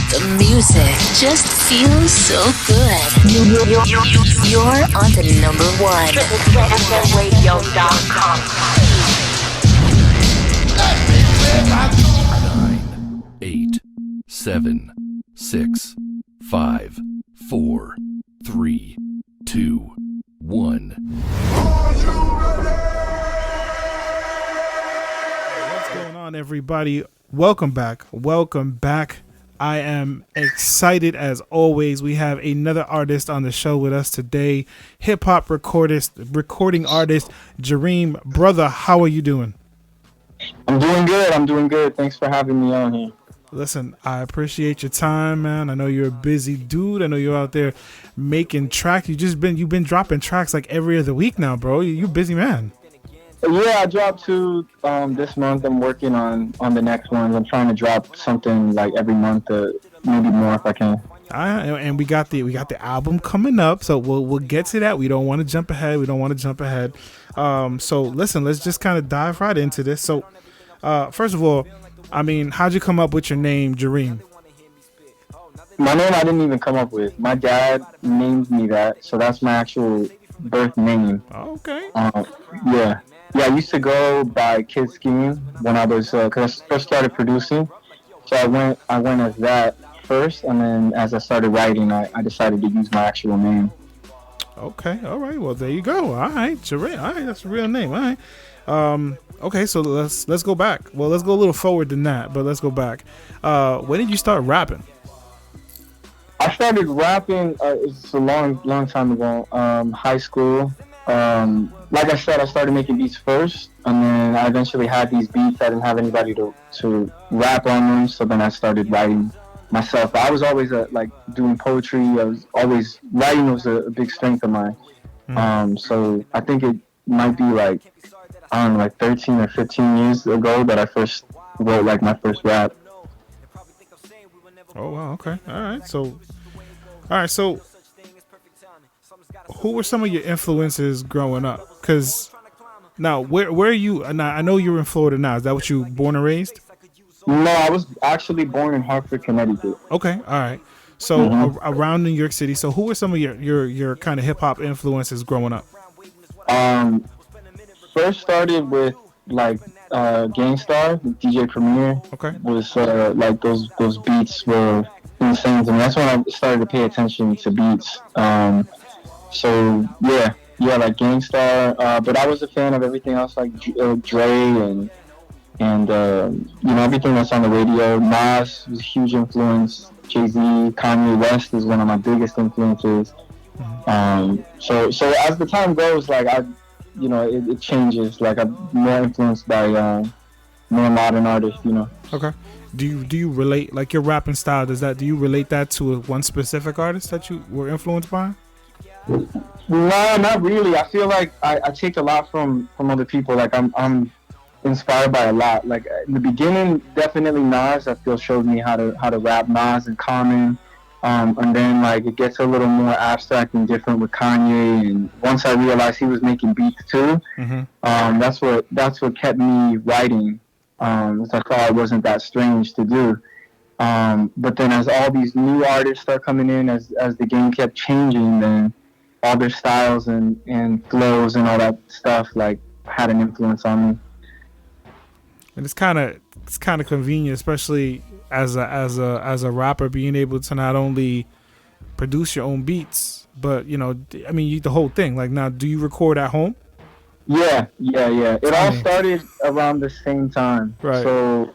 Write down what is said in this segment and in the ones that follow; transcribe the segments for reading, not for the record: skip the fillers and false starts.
The music just feels so good. You're on to number one. Radio.com. 9, 8, 7, 6, 5, 4, 3, 2, 1. What's going on, everybody? Welcome back. I am excited as always. We have another artist on the show with us today. Hip hop recording artist, Joreim. Brother, how are you doing? I'm doing good. Thanks for having me on here. Listen, I appreciate your time, man. I know you're a busy dude. I know you're out there making tracks. You've been dropping tracks like every other week now, bro. You're a busy man. Yeah, I dropped 2 this month. I'm working on the next ones. I'm trying to drop something like every month, maybe more if I can. And we got the album coming up, so we'll get to that. We don't want to jump ahead. So listen, let's just kind of dive right into this. So first of all, I mean, how'd you come up with your name, Joreim? My name I didn't even come up with. My dad named me that, so that's my actual birth name. Okay. Yeah, I used to go by Kid Scheme when I was, because I first started producing. So I went as that first, and then as I started writing, I decided to use my actual name. Okay, all right. Well, there you go. All right, Joreim. All right, that's a real name. All right. Okay, so let's go back. Well, let's go a little forward than that, but let's go back. When did you start rapping? I started rapping. It's a long time ago. High school. Like I said, I started making beats first, and then I eventually had these beats. I didn't have anybody to rap on them, so then I started writing myself. But I was always doing poetry. Writing was a big strength of mine. So I think it might be like 13 or 15 years ago that I first wrote my first rap. Oh wow, okay, all right. So who were some of your influences growing up? Because now, where are you? Now, I know you're in Florida now. Is that what you born and raised? No, I was actually born in Hartford, Connecticut. Okay, all right. So around New York City. So who were some of your kind of hip hop influences growing up? First started with Gangstar, DJ Premier. Okay. Was those beats were insane to me. That's when I started to pay attention to beats. So yeah, like Gangstar. But I was a fan of everything else, like Dre and everything that's on the radio. Nas was a huge influence. Jay-Z, Kanye West is one of my biggest influences. So as the time goes, it changes. I'm more influenced by more modern artists. Okay. Do you relate your rapping style? Do you relate that to one specific artist that you were influenced by? No, not really. I feel like I take a lot from other people. I'm inspired by a lot. In the beginning, definitely Nas. I feel showed me how to rap. Nas and Common. And then it gets a little more abstract and different with Kanye. And once I realized he was making beats too, that's what kept me writing. I thought it wasn't that strange to do. But then as all these new artists start coming in, as the game kept changing, then all their styles and flows and all that stuff had an influence on me. And it's kind of convenient, especially as a rapper, being able to not only produce your own beats, but the whole thing. Now, do you record at home? Yeah. It all started around the same time. Right. So,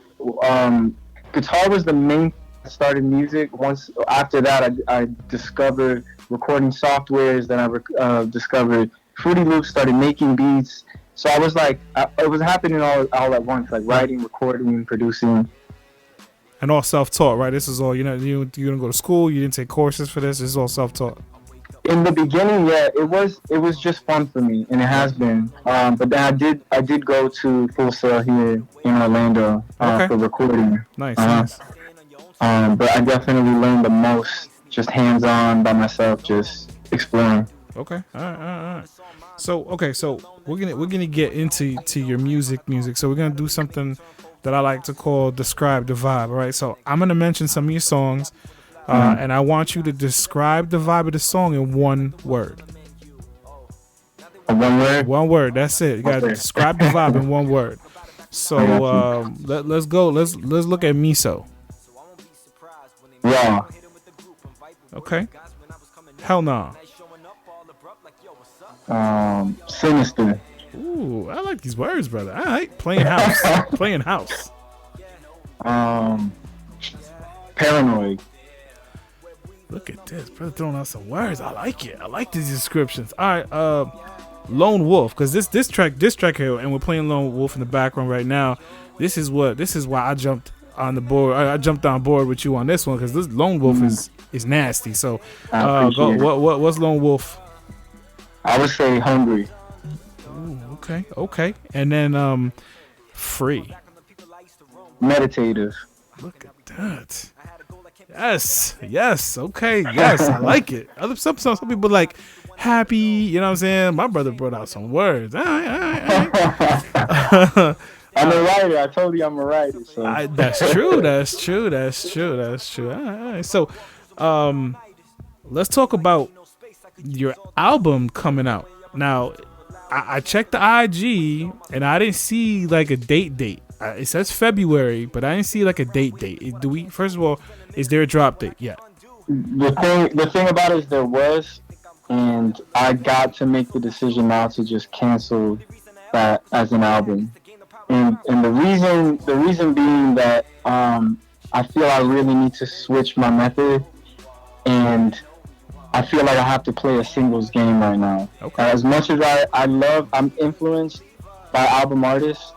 guitar was the main thing that started music. Once after that, I discovered recording softwares. Then I discovered Fruity Loops. Started making beats. So I was it was happening all at once, writing, recording, producing. And all self-taught, right? This is all, you didn't go to school, you didn't take courses for this. This is all self-taught. In the beginning, yeah, it was just fun for me, and it has been. But then I did go to Full Sail here in Orlando for recording. Nice. But I definitely learned the most just hands-on by myself, just exploring. Okay. All right. So we're gonna get into your music. So we're gonna do something that I like to call describe the vibe. All right, so I'm gonna mention some of your songs, and I want you to describe the vibe of the song in one word. One word. One word. That's it. You gotta describe the vibe in one word. So let's go. Let's look at Miso. Raw. Okay. Hell no. Sinister. Ooh, I like these words, brother. All right, playing house. Playing house. Paranoid. Look at this, brother, throwing out some words. I like it. I like these descriptions. All right, Lone Wolf, because this track here, and we're playing Lone Wolf in the background right now. This is why I jumped on the board. I jumped on board with you on this one, because this Lone Wolf is nasty. So, what's Lone Wolf? I would say hungry. Ooh, okay, and then free. Meditative. Look at that. Yes, okay, yes, I like it. Some people like happy, you know what I'm saying? My brother brought out some words. All right. I'm a writer. I told you I'm a writer. So. That's true. All right. So, let's talk about your album coming out. Now, I checked the IG and I didn't see like a date. It says February, but I didn't see like a date. First of all, is there a drop date yet? The thing about it is there was, and I got to make the decision now to just cancel that as an album. And the reason being that I feel I really need to switch my method, and I feel like I have to play a singles game right now. Okay. As much as I'm influenced by album artists.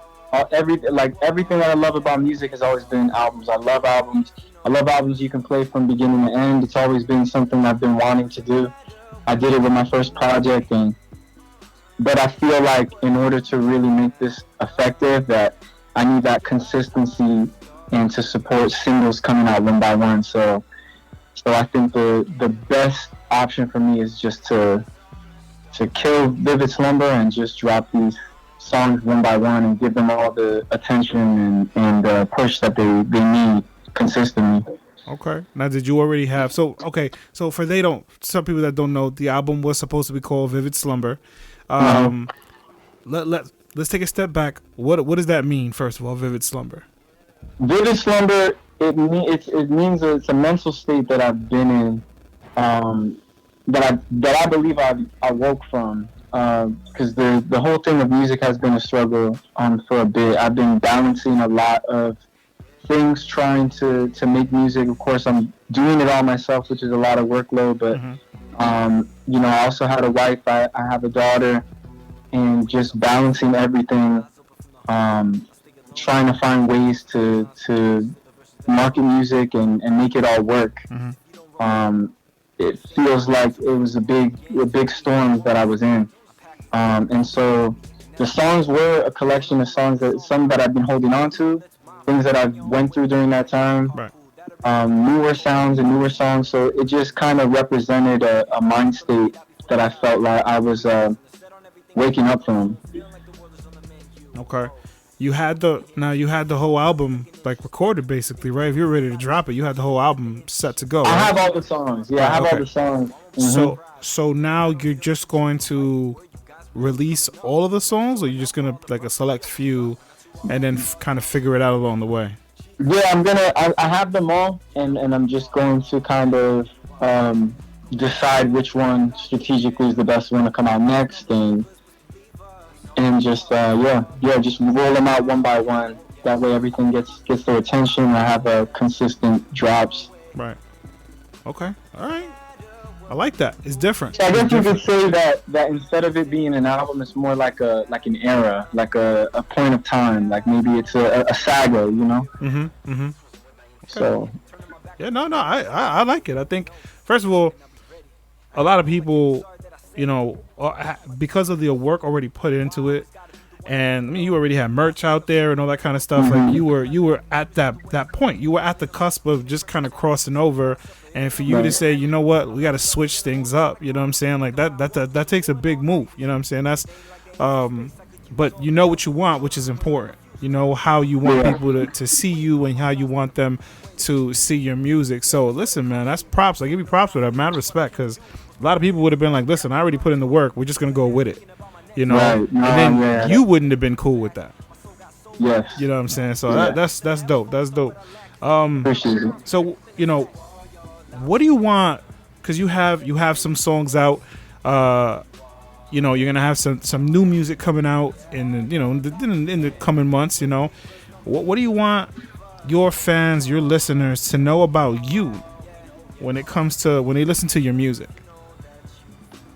Everything that I love about music has always been albums. I love albums. You can play from beginning to end. It's always been something I've been wanting to do. I did it with my first project, but I feel like in order to really make this effective, that I need that consistency and to support singles coming out one by one. So I think the best option for me is just to kill Vivid Slumber and just drop these songs one by one and give them all the attention and push that they need consistently. Okay. Now, did you already have so for some people that don't know, the album was supposed to be called Vivid Slumber. Let's take a step back. What does that mean, first of all, Vivid Slumber? Vivid Slumber, it means it's a mental state that I've been in, that I believe I woke from. Because the whole thing of music has been a struggle for a bit. I've been balancing a lot of things, trying to make music. Of course, I'm doing it all myself, which is a lot of workload. But I also had a wife. I have a daughter, and just balancing everything. Trying to find ways to market music and make it all work. It feels like it was a big storm that I was in. And so the songs were a collection of songs some that I've been holding on to, things that I've went through during that time, right. Newer sounds and newer songs. So it just kind of represented a mind state that I felt like I was waking up from. Okay. You had the whole album like recorded basically, right? If you're ready to drop it, you had the whole album set to go. Right? I have all the songs. Yeah, I have all the songs. Mm-hmm. So now you're just going to release all of the songs, or you're just gonna like a select few and then kind of figure it out along the way? Yeah, I have them all, and I'm just going to kind of decide which one strategically is the best one to come out next, and just just roll them out one by one. That way everything gets their attention. I have consistent drops. Right. Okay. All right. I like that. It's different. So I guess you could say that instead of it being an album, it's more like an era, like a point of time. Like maybe it's a saga, you know? Mm-hmm. Mm-hmm. Okay. So. Yeah, no, I like it. I think, first of all, a lot of people, because of the work already put into it, and I mean, you already had merch out there and all that kind of stuff. Mm-hmm. Like you were at that point. You were at the cusp of just kind of crossing over. And for you to say, you know what, we got to switch things up. You know what I'm saying? Like that takes a big move. You know what I'm saying? That's, but you know what you want, which is important. You know how you want Yeah. people to see you and how you want them to see your music. So listen, man, that's props. I give you props for that. Mad respect, because a lot of people would have been like, listen, I already put in the work. We're just gonna go with it. You know, Right. No, and then yeah. you wouldn't have been cool with that. Yes. You know what I'm saying? So Yeah. that's dope. That's dope. Appreciate it. So what do you want? Because you have some songs out. You're gonna have some new music coming out in the coming months. What do you want your fans, your listeners, to know about you when they listen to your music?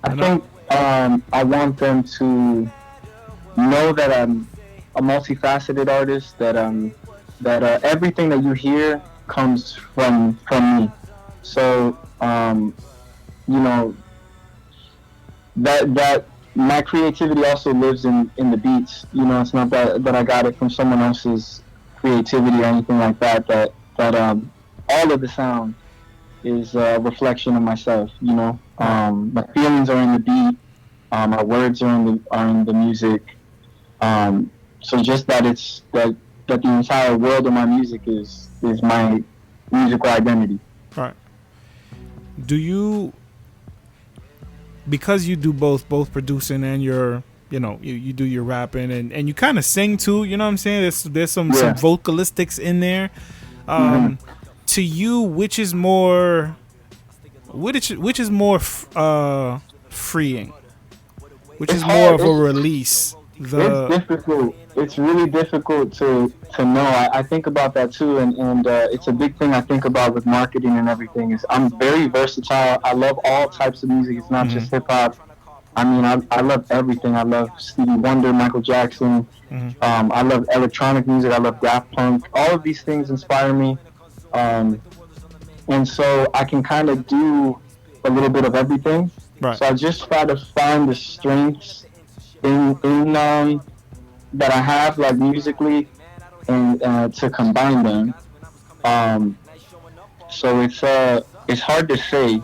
I think I want them to know that I'm a multifaceted artist. That everything that you hear comes from me. So that my creativity also lives in the beats. It's not that I got it from someone else's creativity or anything like that. That all of the sound is a reflection of myself. My feelings are in the beat. My words are in the music. So just that that the entire world of my music is my musical identity. All right. Do you, because you do both producing and you do your rapping and you kind of sing too, you know what I'm saying? There's some vocalistics in there. To you, which is more freeing? Which is more of a release? It's difficult. It's really difficult to know. I think about that too, and it's a big thing I think about with marketing and everything. Is I'm very versatile. I love all types of music. It's not just hip hop. I mean, I love everything. I love Stevie Wonder, Michael Jackson. I love electronic music. I love Daft Punk. All of these things inspire me, and so I can kind of do a little bit of everything. Right. So I just try to find the strengths in that I have, like musically, and to combine them. So it's hard to say.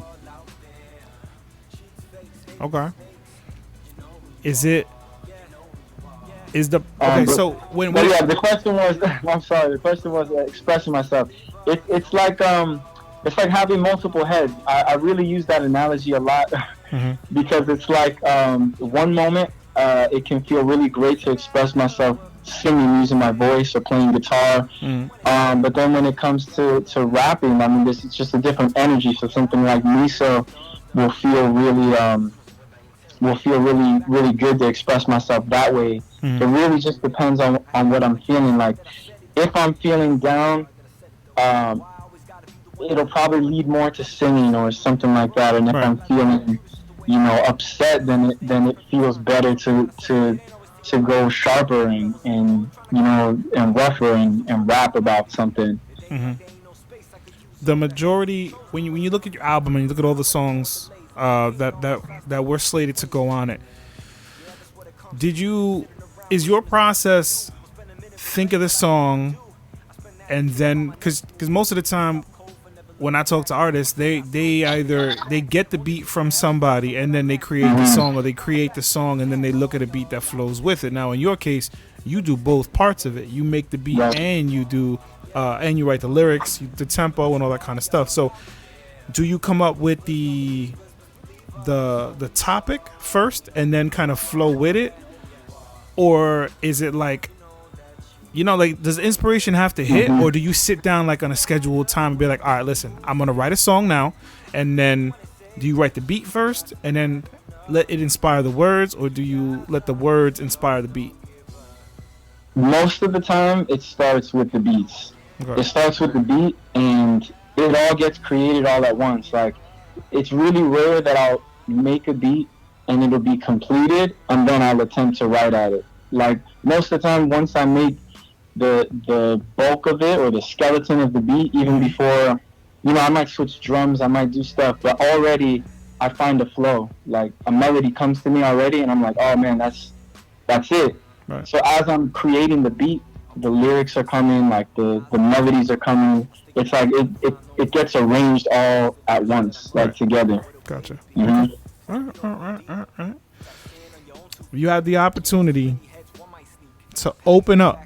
Okay. The question was I'm sorry, the question was expressing myself. It's like having multiple heads. I really use that analogy a lot because it's like one moment it can feel really great to express myself singing, using my voice or playing guitar, but then when it comes to rapping, I mean, this is just a different energy. So something like Miso will feel really good to express myself that way. It really just depends on what I'm feeling. Like if I'm feeling down, it'll probably lead more to singing or something like that. And if I'm feeling upset, then it feels better to go sharper and rougher and rap about something. The majority, when you look at your album and you look at all the songs that were slated to go on it, is your process think of the song and then because most of the time when I talk to artists, they get the beat from somebody and then they create the song, or they create the song and then they look at a beat that flows with it. Now in your case, you do both parts of it. You make the beat and you do and you write the lyrics, the tempo and all that kind of stuff. So do you come up with the topic first and then kind of flow with it, or is it like, does inspiration have to hit, or do you sit down like on a scheduled time and be like, all right, listen, I'm gonna write a song now, and then do you write the beat first and then let it inspire the words, or do you let the words inspire the beat? Most of the time it starts with the beats. Okay. It starts with the beat and it all gets created all at once. Like it's really rare that I'll make a beat and it'll be completed and then I'll attempt to write at it. Like most of the time, once I make the bulk of it or the skeleton of the beat, even before, I might switch drums, I might do stuff, but already I find a flow. Like a melody comes to me already and I'm like, oh man, that's it. Right. So as I'm creating the beat, the lyrics are coming, like the melodies are coming. It's like it gets arranged all at once, like together. Gotcha. Mm-hmm. All right. You had the opportunity to open up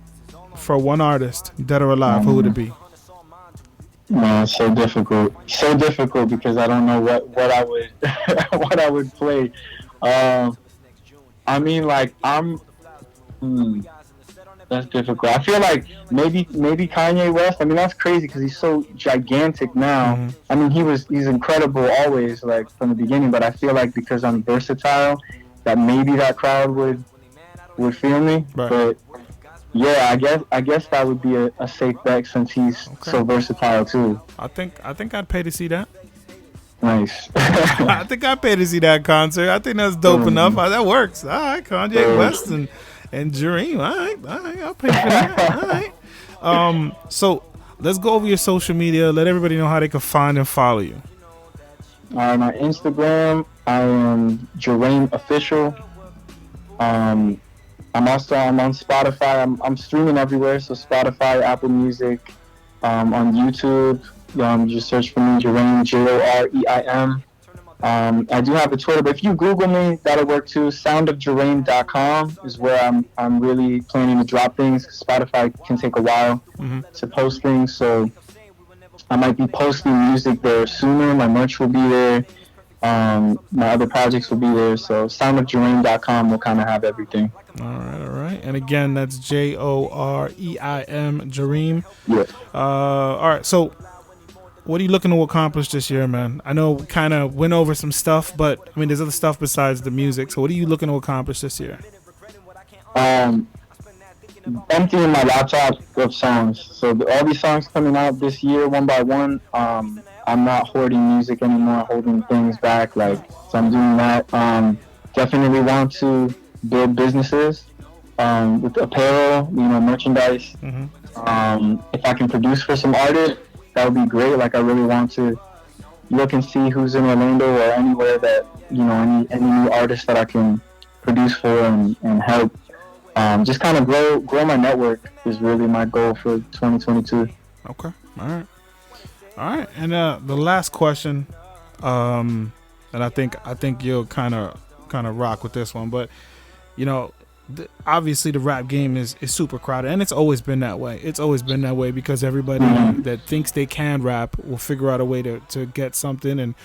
for one artist, dead or alive, who would it be? Man, it's so difficult. So difficult because I don't know what I would what I would play. I mean, like that's difficult. I feel like maybe Kanye West. I mean, that's crazy because he's so gigantic now. Mm-hmm. I mean, he's incredible always, like from the beginning. But I feel like because I'm versatile, that maybe that crowd would feel me. Right. But yeah, I guess that would be a safe bet since he's so versatile too. I think I'd pay to see that. Nice. I think I'd pay to see that concert. I think that's dope enough. That works. All right, Kanye West and Joreim. All right, I'll pay for that. All right. So let's go over your social media. Let everybody know how they can find and follow you. My Instagram, I am Joreim Official. I'm on Spotify. I'm streaming everywhere, so Spotify, Apple Music, on YouTube. Just search for me, Joreim, Joreim. I do have a Twitter, but if you Google me, that'll work too. Soundofjoreim.com is where I'm really planning to drop things. Spotify can take a while to post things, so I might be posting music there sooner. My merch will be there. My other projects will be there. So soundofjoreim.com will kind of have everything. All right. And again, that's Joreim, Joreim. Yeah. All right. So what are you looking to accomplish this year, man? I know we kind of went over some stuff, but I mean, there's other stuff besides the music. So what are you looking to accomplish this year? Emptying my laptop of songs. So all these songs coming out this year, one by one. I'm not hoarding music anymore, holding things back. So I'm doing that. Definitely want to build businesses with apparel, merchandise. If I can produce for some artists, that would be great. I really want to look and see who's in Orlando or anywhere that, any new artists that I can produce for and help. Just kind of grow my network is really my goal for 2022. Okay. All right. And the last question, and I think you'll kind of rock with this one, but obviously the rap game is super crowded, and it's always been that way. It's always been that way because everybody that thinks they can rap will figure out a way to get something, and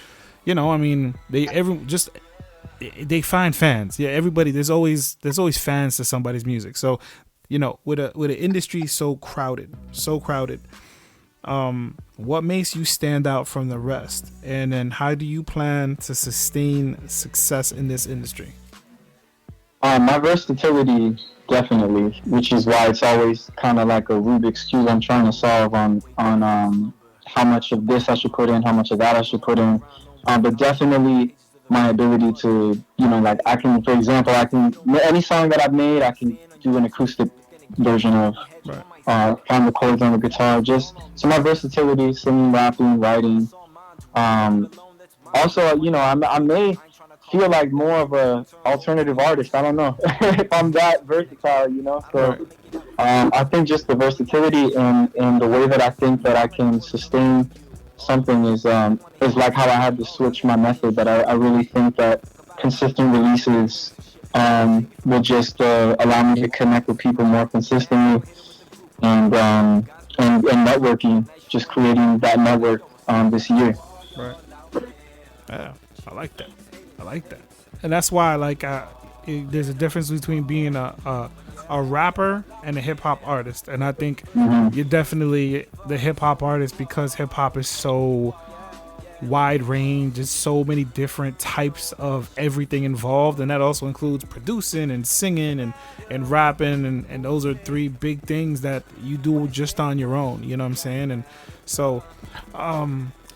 they find fans. Yeah, everybody. There's always fans to somebody's music. So, with an industry so crowded, what makes you stand out from the rest, and then how do you plan to sustain success in this industry? My versatility, definitely, which is why it's always kind of like a Rubik's Cube I'm trying to solve on how much of this I should put in, how much of that I should put in. But definitely my ability to, I can, for example, any song that I've made, I can do an acoustic version of, find the chords on the guitar, so my versatility, singing, rapping, writing. Also, I may feel like more of a alternative artist. I don't know if I'm that versatile, So I think just the versatility and the way that I think that I can sustain something is like how I had to switch my method. That I really think that consistent releases will just allow me to connect with people more consistently, and networking, just creating that network this year. Right. Yeah, I like that. And that's why there's a difference between being a rapper and a hip hop artist. And I think you're definitely the hip hop artist because hip hop is so wide range. There's so many different types of everything involved. And that also includes producing and singing and rapping. And those are three big things that you do just on your own. You know what I'm saying? And so,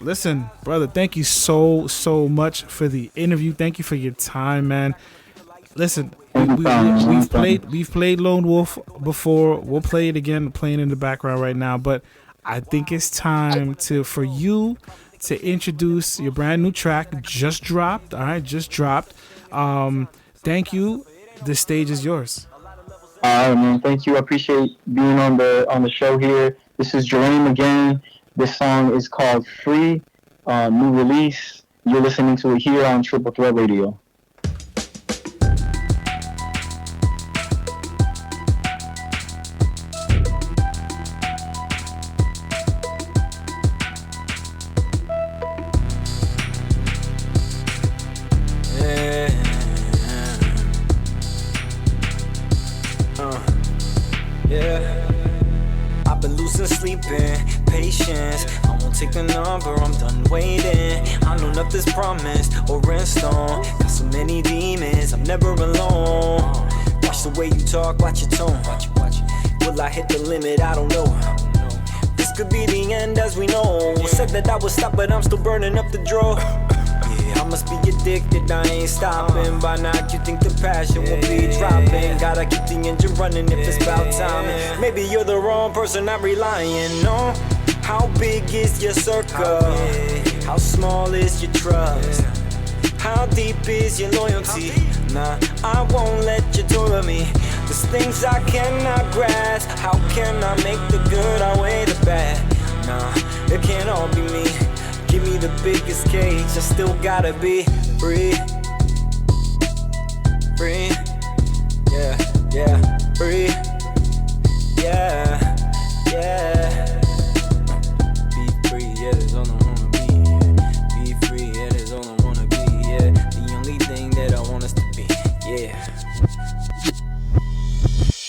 listen, brother, thank you so much for the interview. Thank you for your time, man. Listen, we've played Lone Wolf before. We'll play it again, playing in the background right now. But I think it's time for you to introduce your brand new track. Just dropped. All right, just dropped. Thank you. The stage is yours. All right, man. Thank you. I appreciate being on the show here. This is Joreim again. This song is called Free, new release. You're listening to it here on Triple Threat Radio. chance. I won't take the number, I'm done waiting. I know nothing's promised or in stone. Got so many demons, I'm never alone. Watch the way you talk, watch your tone. Will I hit the limit? I don't know. This could be the end as we know. Said that I would stop, but I'm still burning up the draw. I must be addicted, I ain't stopping. By now you think the passion will be dropping. Gotta keep the engine running if it's about time. Maybe you're the wrong person I'm relying on. How big is your circle? How small is your trust? How deep is your loyalty? Nah, I won't let you tour me. There's things I cannot grasp. How can I make the good outweigh the bad? Nah, it can't all be me. Give me the biggest cage, I still gotta be free. Free, yeah, free, yeah. Be free, yeah, that's all I wanna be. Be free, yeah, that's all I wanna be, yeah. The only thing that I want us to be, yeah.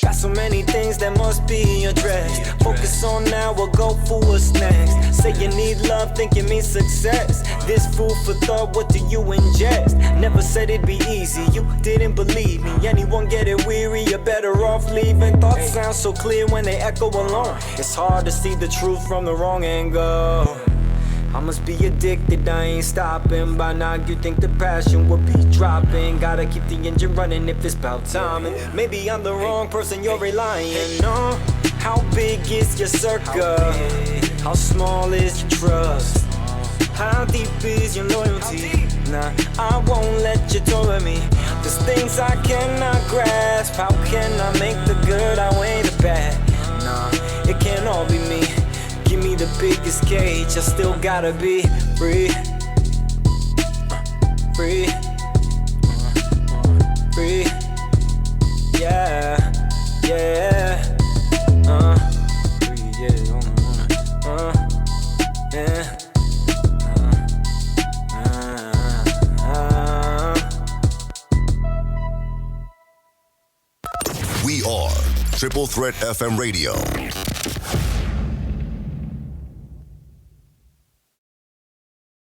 Got so many things that must be addressed. Focus on now or go for what's next. Say you need love, think it means success. This food for thought, what do you ingest? Never said it'd be easy, you didn't believe me. Anyone get it weary, you're better off leaving. Thoughts sound so clear when they echo alone. It's hard to see the truth from the wrong angle. I must be addicted, I ain't stopping. By now you think the passion would be dropping. Gotta keep the engine running if it's about time. And maybe I'm the wrong person you're relying on. How big is your circle? How small is your trust? How deep is your loyalty? Nah, I won't let you tour me. There's things I cannot grasp. How can I make the good outweigh the bad? Nah, it can't all be me. Give me the biggest cage, I still gotta be free. Free. Free. Yeah. Free, yeah, that's all I wanna. Yeah. We are Triple Threat FM Radio.